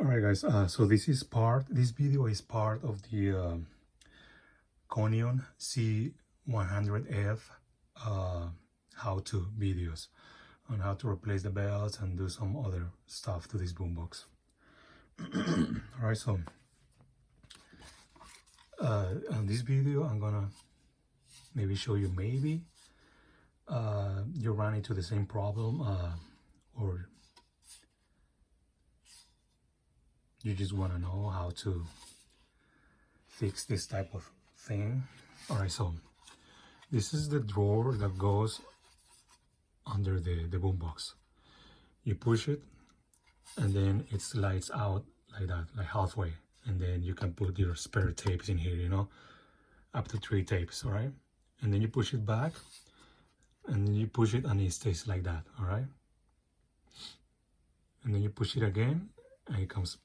All right, guys. So this video is part of the Conion C-100F how-to videos on how to replace the belts and do some other stuff to this boombox. All right, so on this video, I'm gonna maybe show you you run into the same problem or you just want to know how to fix this type of thing. All right, so this is the drawer that goes under the boombox. You push it and then it slides out like that, like halfway, and then you can put your spare tapes in here, you know, up to 3 tapes. All right, and then you push it back and then you push it and it stays like that. All right, and then you push it again and it comes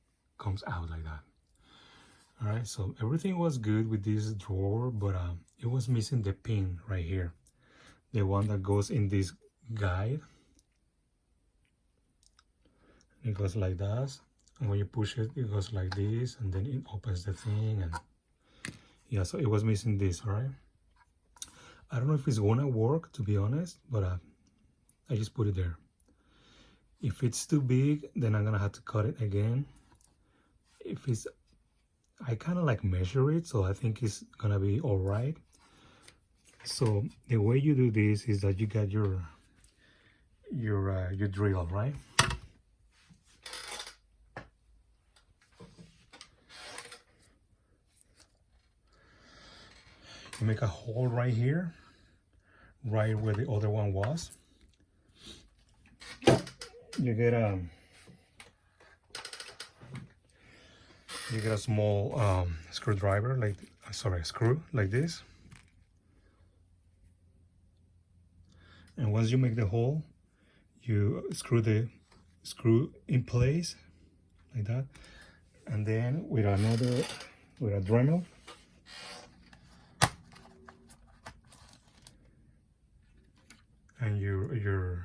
out like that. All right, so everything was good with this drawer, but it was missing the pin right here, the one that goes in this guide. It goes like that, and when you push it, it goes like this, and then it opens the thing. And yeah, so it was missing this. All right, I don't know if it's gonna work, to be honest, but I just put it there. If it's too big, then I'm gonna have to cut it again. If it's, I kind of like measure it, so I think it's gonna be all right. So the way you do this is that you got your drill, right? You make a hole right here, right where the other one was. You get a small screwdriver, screw like this. And once you make the hole, you screw the screw in place like that. And then with a Dremel, and your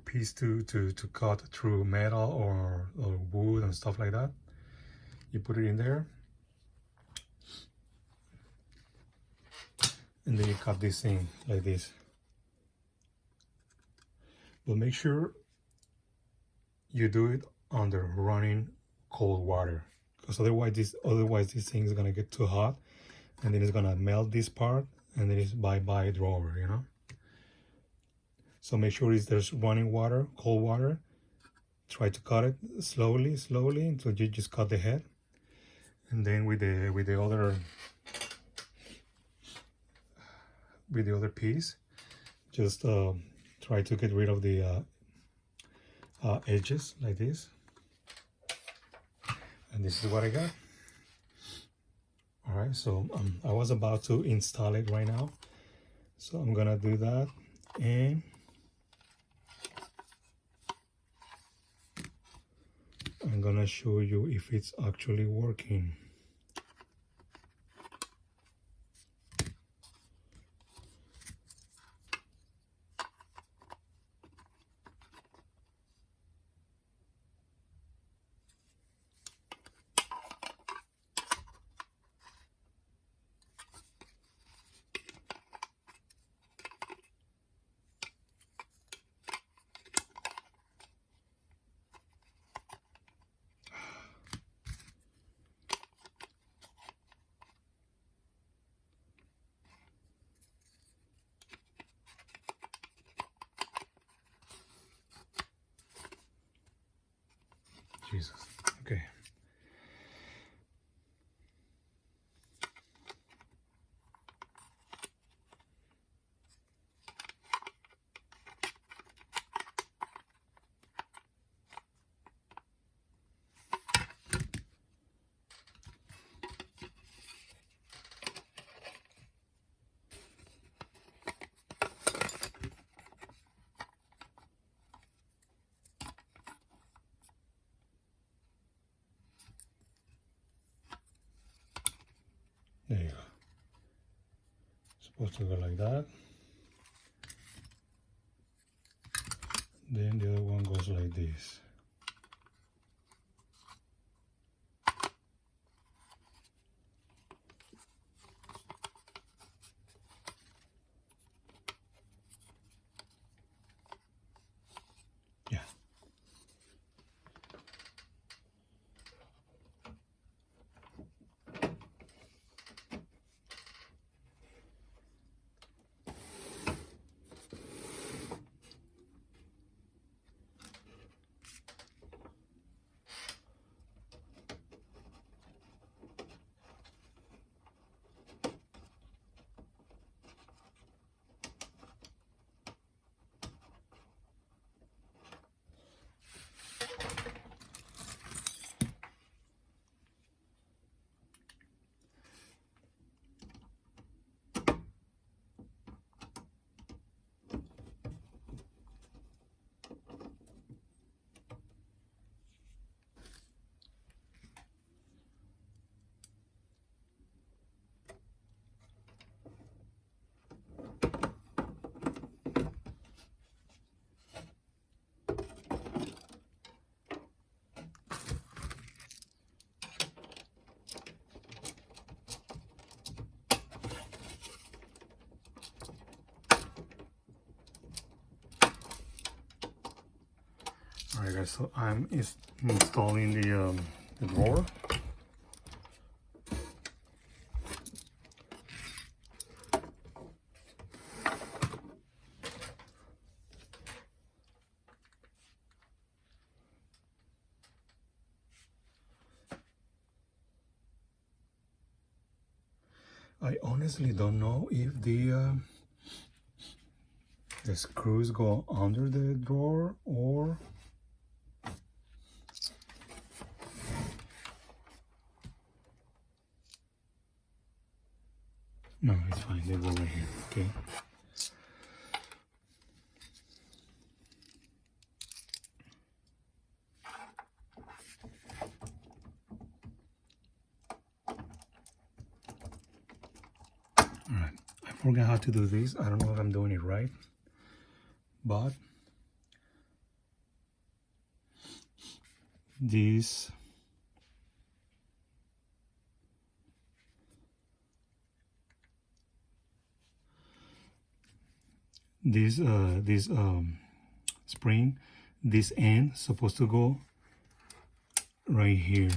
piece to cut through metal or wood and stuff like that, you put it in there, and then you cut this thing like this. But make sure you do it under running cold water, because otherwise this thing is gonna get too hot, and then it's gonna melt this part, and then it's bye drawer, you know. So make sure there's running water, cold water. Try to cut it slowly until you just cut the head, and then with the other piece, just try to get rid of the edges like this. And this is what I got. All right, so I was about to install it right now, so I'm gonna do that, and I'm gonna show you if it's actually working. Jesus. Okay. There you go. Supposed to go like that. Then the other one goes like this. Alright, so I'm installing the drawer. I honestly don't know if the screws go under the drawer or no, it's fine, they go right here. Okay. Alright, I forgot how to do this. I don't know if I'm doing it right, but this spring, this end supposed to go right here.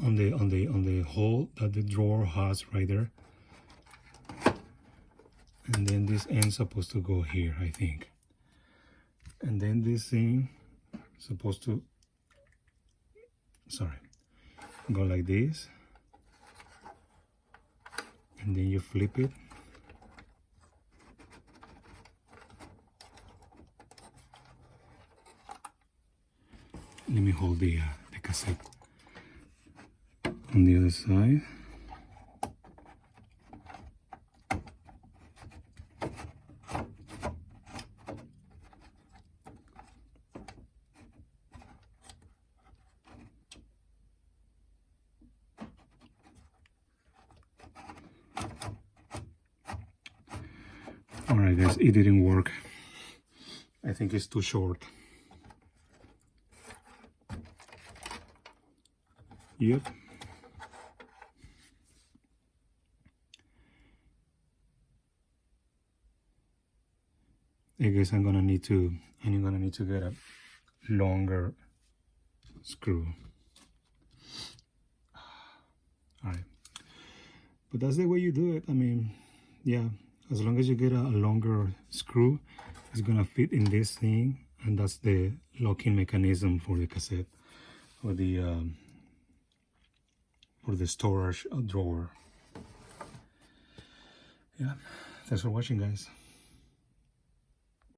On the hole that the drawer has right there, and then this end supposed to go here, I think, and then this thing supposed to go like this, and then you flip it. Let me hold the cassette on the other side. Alright guys, it didn't work. I think it's too short. Yep. I guess I'm gonna need to get a longer screw. Alright. But that's the way you do it. I mean, yeah, as long as you get a longer screw, it's gonna fit in this thing, and that's the locking mechanism for the cassette or the storage drawer. Yeah, thanks for watching, guys.